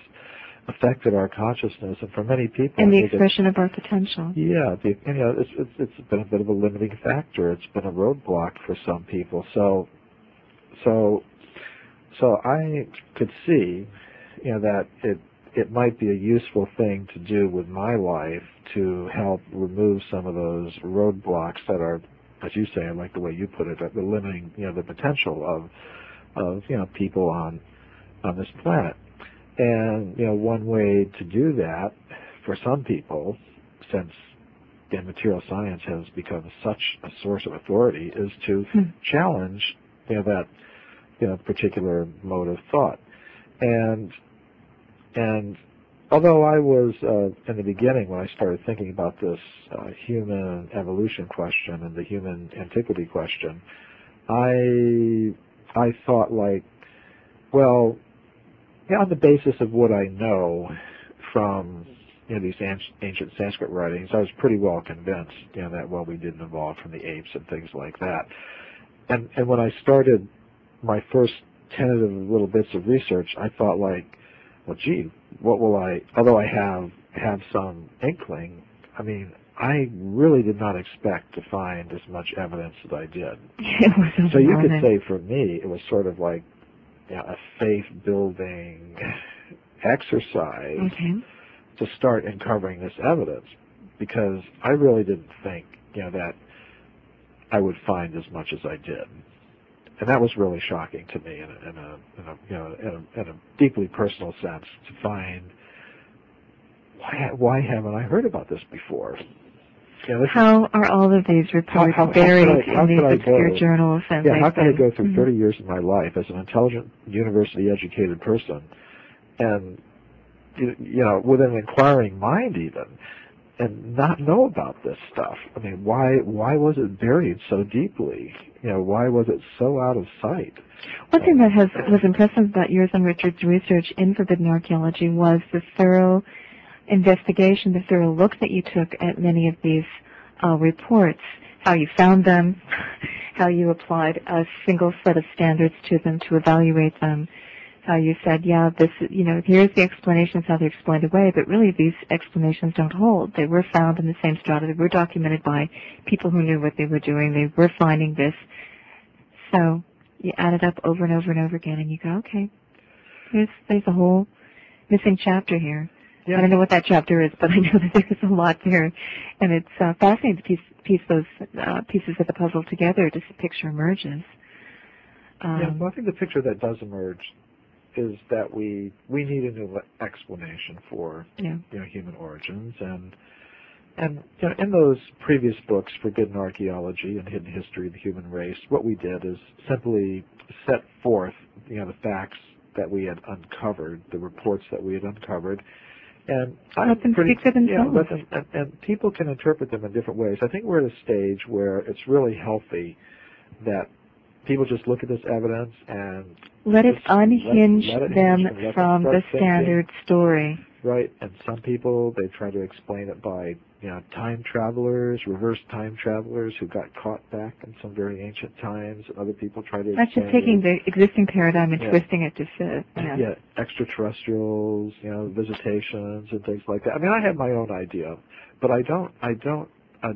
affected our consciousness, and for many people, and the expression of our potential. Yeah, it's been a bit of a limiting factor. It's been a roadblock for some people. So I could see, that it might be a useful thing to do with my life to help remove some of those roadblocks that are, as you say, I like the way you put it, the limiting, the potential of people on this planet. And, one way to do that for some people, since material science has become such a source of authority, is to challenge, that, particular mode of thought. And although I was, in the beginning, when I started thinking about this human evolution question and the human antiquity question, I thought like, well, on the basis of what I know from these ancient Sanskrit writings, I was pretty well convinced that, well, we didn't evolve from the apes and things like that. And when I started my first tentative little bits of research, I thought like, well, gee, what will I? Although I have some inkling, I mean, I really did not expect to find as much evidence as I did. So you could say for me, it was sort of like a faith-building exercise to start uncovering this evidence, because I really didn't think, that I would find as much as I did, and that was really shocking to me in a deeply personal sense, to find why haven't I heard about this before? How are all of these reports buried in these obscure journals? And how can I go through 30 years of my life as an intelligent, university-educated person, and with an inquiring mind even, and not know about this stuff. I mean, why was it buried so deeply? Why was it so out of sight? One thing that was impressive about yours and Richard's research in forbidden archaeology was the thorough investigation, the thorough look that you took at many of these reports, how you found them, how you applied a single set of standards to them to evaluate them, how you said, yeah, this, here's the explanations, how they're explained away, but really these explanations don't hold. They were found in the same strata. They were documented by people who knew what they were doing. They were finding this. So you add it up over and over and over again, and you go, okay, there's a whole missing chapter here. Yeah. I don't know what that chapter is, but I know that there's a lot there, and it's fascinating to piece those pieces of the puzzle together to see the picture emerges. Well, I think the picture that does emerge is that we need a new explanation for human origins, and in those previous books, Forbidden Archaeology and Hidden History of the Human Race, what we did is simply set forth the facts that we had uncovered, the reports that we had uncovered, and let them speak for themselves. And people can interpret them in different ways. I think we're at a stage where it's really healthy that people just look at this evidence and let it unhinge them from the standard story. Right, and some people, they try to explain it by time travelers, reverse time travelers who got caught back in some very ancient times. Other people try to that's just taking the existing paradigm and twisting it to fit. Yeah, extraterrestrials, visitations and things like that. I mean, I have my own idea, but I don't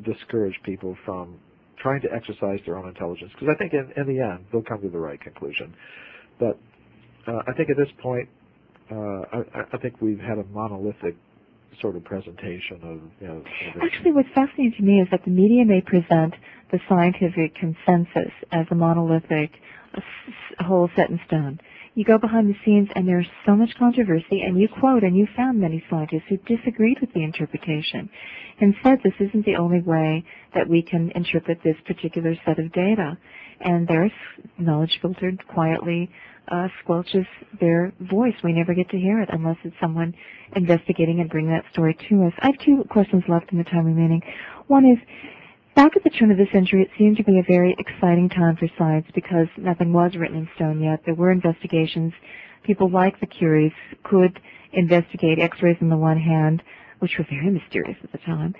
discourage people from trying to exercise their own intelligence, because I think in the end they'll come to the right conclusion. But I think at this point, I think we've had a monolithic sort of presentation of Actually, what's fascinating to me is that the media may present the scientific consensus as a monolithic whole set in stone. You go behind the scenes and there's so much controversy, and you quote and you found many scientists who disagreed with the interpretation and said this isn't the only way that we can interpret this particular set of data. And their knowledge filtered quietly squelches their voice. We never get to hear it unless it's someone investigating and bringing that story to us. I have two questions left in the time remaining. One is, back at the turn of the century, it seemed to be a very exciting time for science because nothing was written in stone yet. There were investigations. People like the Curies could investigate X-rays on the one hand, which were very mysterious at the time,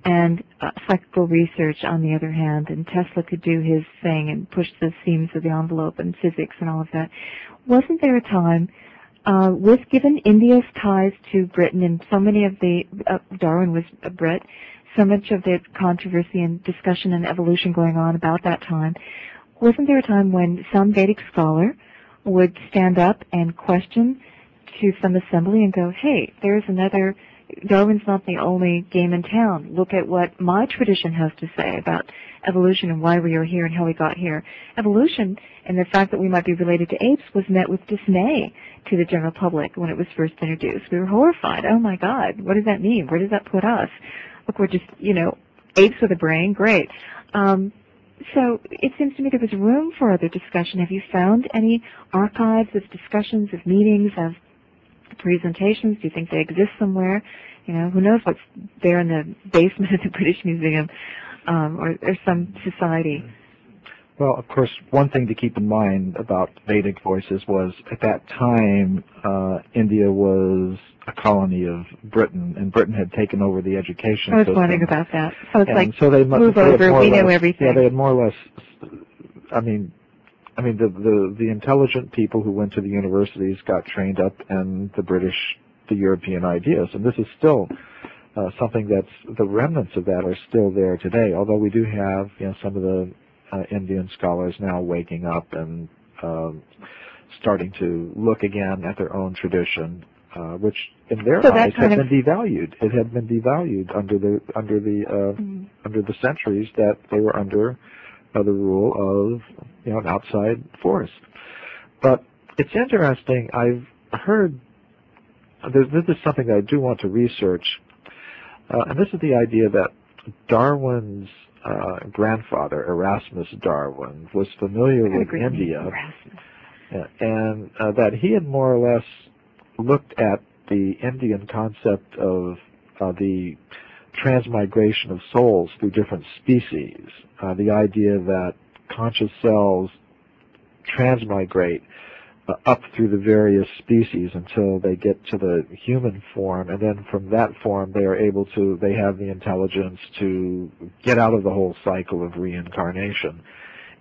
and psychical research on the other hand, and Tesla could do his thing and push the seams of the envelope and physics and all of that. Wasn't there a time, given India's ties to Britain and so many of the, Darwin was a Brit, so much of the controversy and discussion and evolution going on about that time, wasn't there a time when some Vedic scholar would stand up and question to some assembly and go, hey, there's another, Darwin's not the only game in town. Look at what my tradition has to say about evolution and why we are here and how we got here. Evolution and the fact that we might be related to apes was met with dismay to the general public when it was first introduced. We were horrified. Oh my God, what does that mean? Where does that put us? Look, we're just, apes with a brain. Great. So it seems to me there was room for other discussion. Have you found any archives of discussions, of meetings, of presentations? Do you think they exist somewhere? Who knows what's there in the basement of the British Museum or some society. Well, of course, one thing to keep in mind about Vedic voices was at that time India was a colony of Britain, and Britain had taken over the education system. I was wondering about that. So it's like, so they move over, we know everything. Yeah, they had more or less, the intelligent people who went to the universities got trained up in the European ideas, and this is still something that's, the remnants of that are still there today, although we do have, some of the Indian scholars now waking up and starting to look again at their own tradition, which in their eyes had been devalued. It had been devalued under the centuries that they were under the rule of an outside force. But it's interesting. I've heard this is something that I do want to research, and this is the idea that Darwin's grandfather, Erasmus Darwin, was familiar with India, and that he had more or less looked at the Indian concept of the transmigration of souls through different species. The idea that conscious cells transmigrate up through the various species until they get to the human form, and then from that form they have the intelligence to get out of the whole cycle of reincarnation.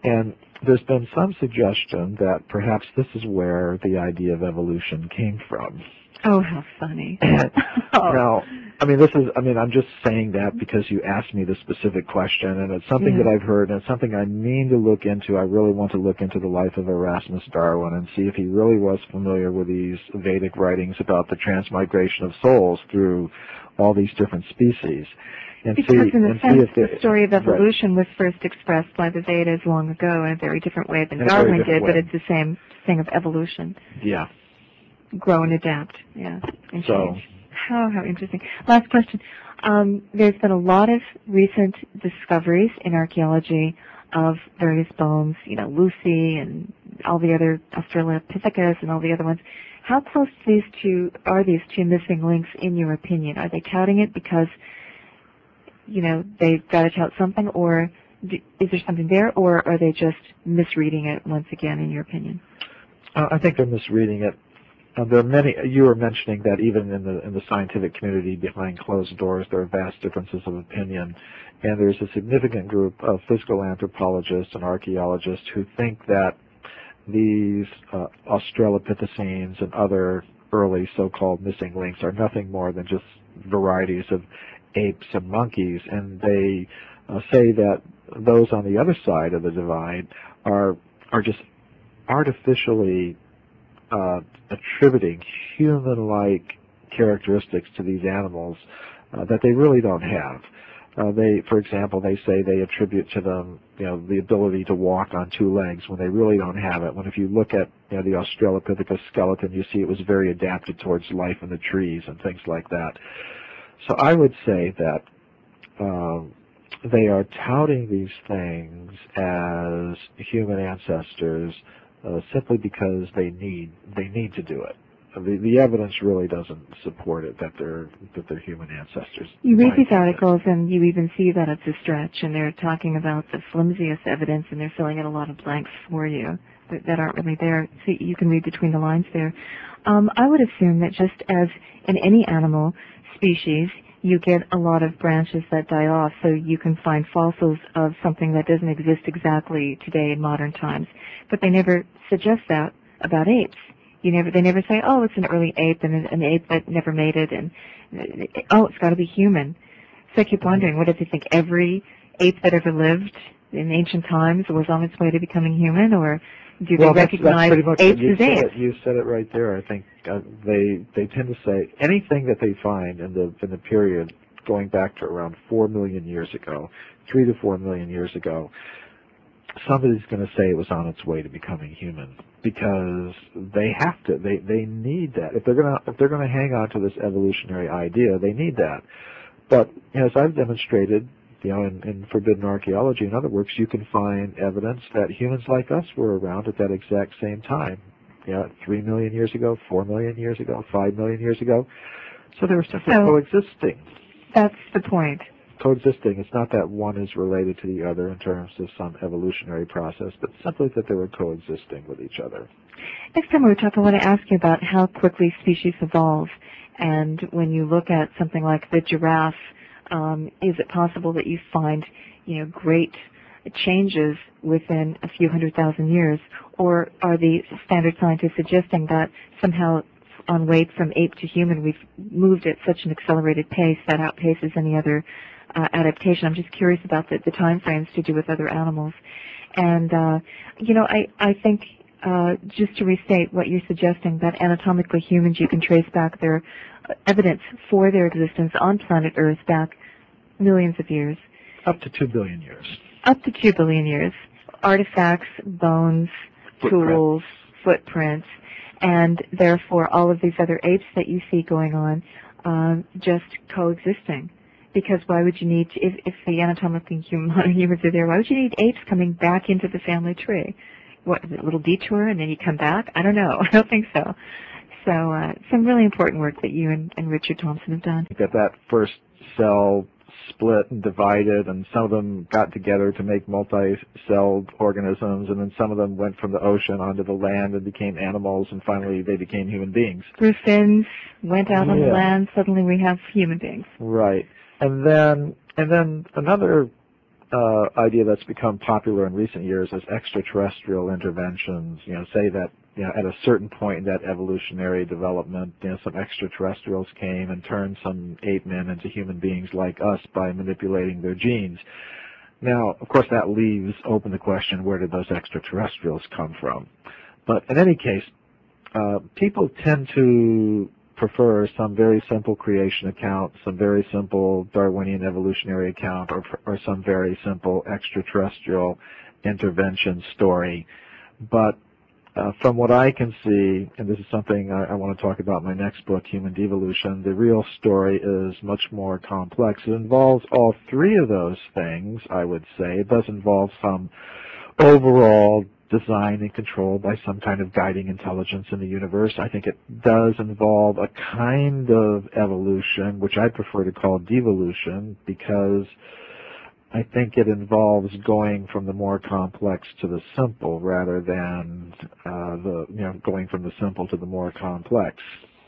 And there's been some suggestion that perhaps this is where the idea of evolution came from. Oh, how funny. Now, I'm just saying that because you asked me the specific question, and it's something that I've heard, and it's something I mean to look into. I really want to look into the life of Erasmus Darwin and see if he really was familiar with these Vedic writings about the transmigration of souls through all these different species. And because in a sense, the story of evolution was right. first expressed by the Vedas long ago in a very different way than Darwin did, but it's the same thing of evolution. Yeah. Grow and adapt, and so, change. How interesting. Last question. There's been a lot of recent discoveries in archaeology of various bones, Lucy and all the other Australopithecus and all the other ones. How close are these two missing links in your opinion? Are they touting it because, they've got to tout something, or is there something there, or are they just misreading it once again, in your opinion? I think they're misreading it. There are many. You were mentioning that even in the scientific community, behind closed doors, there are vast differences of opinion, and there's a significant group of physical anthropologists and archaeologists who think that these Australopithecines and other early so-called missing links are nothing more than just varieties of apes and monkeys, and they say that those on the other side of the divide are just artificially attributing human-like characteristics to these animals that they really don't have. For example, they say they attribute to them, the ability to walk on two legs when they really don't have it. When if you look at the Australopithecus skeleton, you see it was very adapted towards life in the trees and things like that. So I would say that they are touting these things as human ancestors simply because they need to do it. The evidence really doesn't support it that they're human ancestors. You read these articles and you even see that it's a stretch, and they're talking about the flimsiest evidence, and they're filling in a lot of blanks for you that aren't really there. So you can read between the lines there. I would assume that just as in any animal species, you get a lot of branches that die off, so you can find fossils of something that doesn't exist exactly today in modern times. But they never suggest that about apes. They never say, oh, it's an early ape and an ape that never made it, and oh, it's got to be human. So I keep wondering, what did they think? Every ape that ever lived in ancient times was on its way to becoming human, or do they recognize apes as apes? You said it right there. I think they tend to say anything that they find in the period going back to around 4 million years ago, 3 to 4 million years ago, somebody's going to say it was on its way to becoming human, because they have to. They need that. If they're going to hang on to this evolutionary idea, they need that. But as I've demonstrated, in Forbidden Archaeology and other works, you can find evidence that humans like us were around at that exact same time. 3 million years ago, 4 million years ago, 5 million years ago. So they were simply coexisting. That's the point. Coexisting. It's not that one is related to the other in terms of some evolutionary process, but simply that they were coexisting with each other. Next time we talk, I want to ask you about how quickly species evolve. And when you look at something like the giraffe, is it possible that you find, great changes within a few 100,000 years? Or are the standard scientists suggesting that somehow on weight from ape to human, we've moved at such an accelerated pace that outpaces any other adaptation? I'm just curious about the time frames to do with other animals. And, I think, just to restate what you're suggesting, that anatomically humans, you can trace back their evidence for their existence on planet Earth back millions of years. Up to 2 billion years. Up to 2 billion years. Artifacts, bones, tools, footprints, and therefore all of these other apes that you see going on just coexisting. Because why would you need, if the anatomically modern humans are there, why would you need apes coming back into the family tree? What, a little detour and then you come back? I don't know. I don't think so. So some really important work that you and Richard Thompson have done. That first cell split and divided, and some of them got together to make multi-celled organisms, and then some of them went from the ocean onto the land and became animals, and finally they became human beings. Grew fins, went out on the land, suddenly we have human beings. Right. And then another idea that's become popular in recent years is extraterrestrial interventions. Say that at a certain point in that evolutionary development, some extraterrestrials came and turned some ape men into human beings like us by manipulating their genes. Now, of course, that leaves open the question, where did those extraterrestrials come from? But in any case, people tend to prefer some very simple creation account, some very simple Darwinian evolutionary account, or some very simple extraterrestrial intervention story. But from what I can see, and this is something I want to talk about in my next book, Human Devolution, the real story is much more complex. It involves all three of those things, I would say. It does involve some overall design and control by some kind of guiding intelligence in the universe. I think it does involve a kind of evolution, which I prefer to call devolution, because I think it involves going from the more complex to the simple rather than going from the simple to the more complex.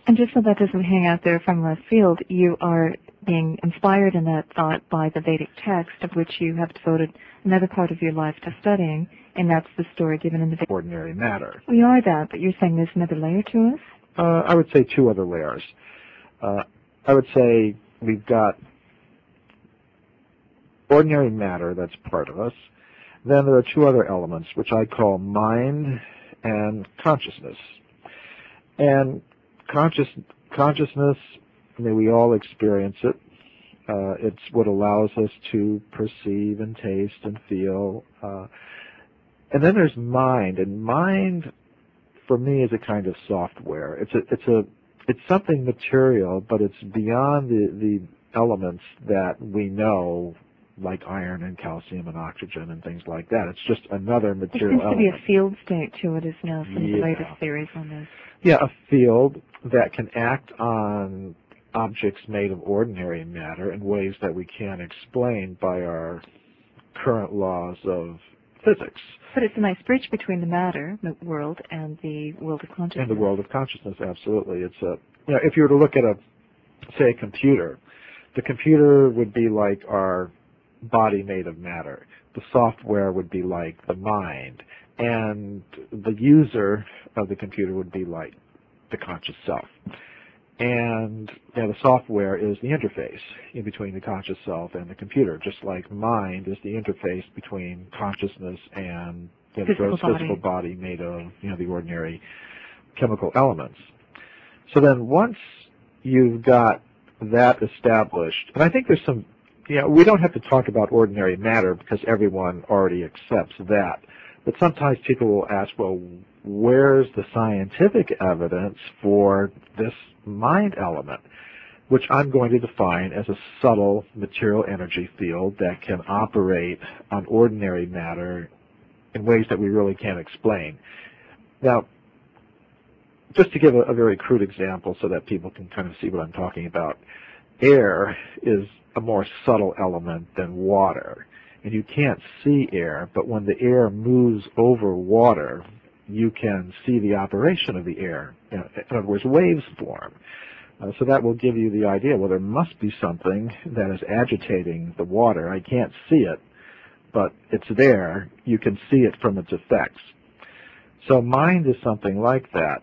And just so that doesn't hang out there from left field, you are being inspired in that thought by the Vedic text, of which you have devoted another part of your life to studying, and that's the story given in the Vedic. Ordinary matter. We are that, but you're saying there's another layer to us? I would say two other layers. I would say we've got ordinary matter that's part of us. Then there are two other elements, which I call mind and consciousness. And consciousness, I mean, we all experience it. It's what allows us to perceive and taste and feel. And then there's mind, and mind, for me, is a kind of software. It's something material, but it's beyond the elements that we know, like iron and calcium and oxygen and things like that. It's just another material element. There seems to be a field state to it as now, some of the latest theories on this. Yeah, a field that can act on objects made of ordinary matter in ways that we can't explain by our current laws of physics. But it's a nice bridge between the matter, the world, and the world of consciousness. And the world of consciousness, absolutely. It's if you were to look at say a computer, the computer would be like our body made of matter. The software would be like the mind, and the user of the computer would be like the conscious self. And the software is the interface in between the conscious self and the computer, just like mind is the interface between consciousness and the gross physical body made of the ordinary chemical elements. So then once you've got that established, and I think there's some, we don't have to talk about ordinary matter because everyone already accepts that. But sometimes people will ask, well, where's the scientific evidence for this mind element, which I'm going to define as a subtle material energy field that can operate on ordinary matter in ways that we really can't explain. Now, just to give a very crude example so that people can kind of see what I'm talking about, air is a more subtle element than water. And you can't see air, but when the air moves over water, you can see the operation of the air. In other words, waves form. So that will give you the idea, well, there must be something that is agitating the water. I can't see it, but it's there. You can see it from its effects. So mind is something like that.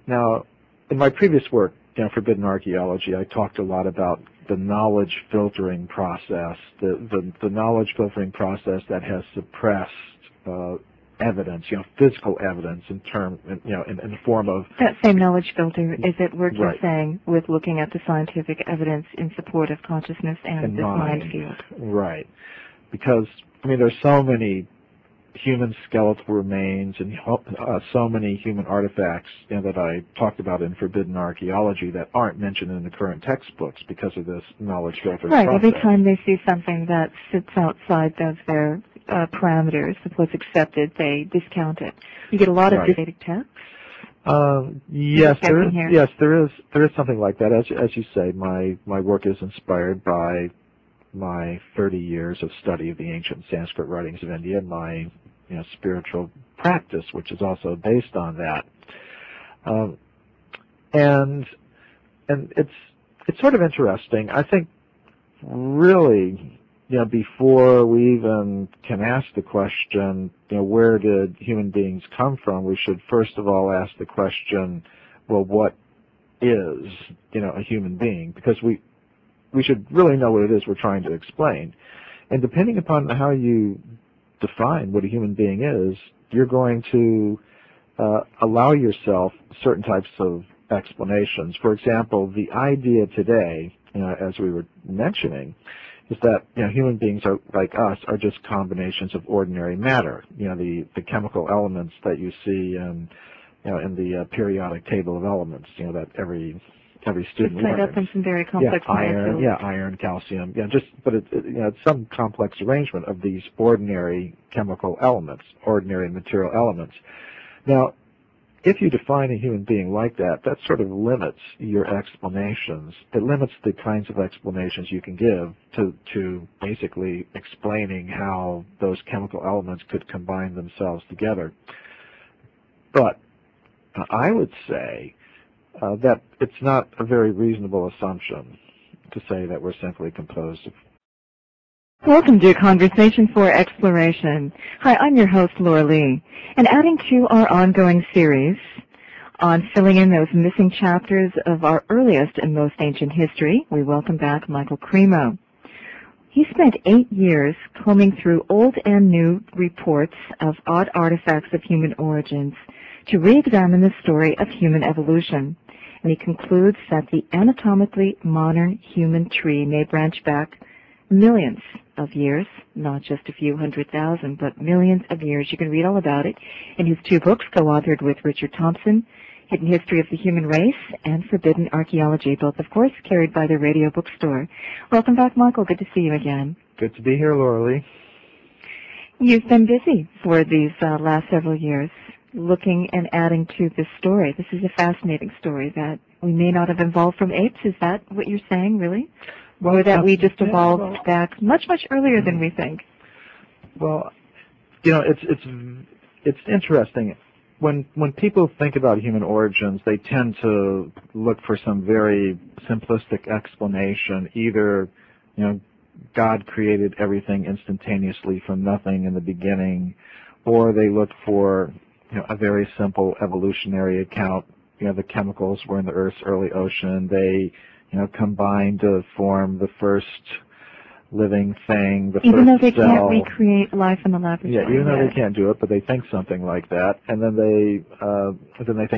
Now, in my previous work, Forbidden Archaeology, I talked a lot about the knowledge filtering process, the knowledge filtering process that has suppressed evidence, physical evidence in the form of that same knowledge filter. Is it work you're saying with looking at the scientific evidence in support of consciousness and this mind field? Right, because there's so many human skeletal remains and so many human artifacts that I talked about in Forbidden Archaeology that aren't mentioned in the current textbooks because of this knowledge filter process. Right, every time they see something that sits outside of their parameters of what's accepted, they discount it. You get a lot of Vedic texts. Yes, there is something like that. As you say, my work is inspired by my 30 years of study of the ancient Sanskrit writings of India, and my spiritual practice, which is also based on that. And it's sort of interesting. I think really, before we even can ask the question, where did human beings come from, we should first of all ask the question, well, what is, a human being? Because we should really know what it is we're trying to explain. And depending upon how you define what a human being is, you're going to allow yourself certain types of explanations. For example, the idea today, as we were mentioning, is that human beings are like us are just combinations of ordinary matter. The chemical elements that you see in the periodic table of elements. That every student learns. It's made up in some very complex molecules. Iron, calcium. But it's some complex arrangement of these ordinary chemical elements, ordinary material elements. Now, if you define a human being like that, that sort of limits your explanations. It limits the kinds of explanations you can give to basically explaining how those chemical elements could combine themselves together. But I would say that it's not a very reasonable assumption to say that we're simply composed of. Welcome to Conversation for Exploration. Hi, I'm your host, Laura Lee. And adding to our ongoing series on filling in those missing chapters of our earliest and most ancient history, we welcome back Michael Cremo. He spent 8 years combing through old and new reports of odd artifacts of human origins to re-examine the story of human evolution. And he concludes that the anatomically modern human tree may branch back millions of years, not just a few 100,000, but millions of years. You can read all about it in his 2 books, co-authored with Richard Thompson, Hidden History of the Human Race and Forbidden Archaeology, both, of course, carried by the Radio Bookstore. Welcome back, Michael. Good to see you again. Good to be here, Laura Lee. You've been busy for these last several years looking and adding to this story. This is a fascinating story that we may not have evolved from apes. Is that what you're saying, really? Or that we just evolved back much, much earlier than we think? Well, it's interesting. When people think about human origins, they tend to look for some very simplistic explanation. Either, God created everything instantaneously from nothing in the beginning, or they look for, a very simple evolutionary account. The chemicals were in the Earth's early ocean. They combined to form the first living thing, the even first though they cell. Can't recreate life in the laboratory. Yeah, even though they can't do it, but they think something like that, and then they think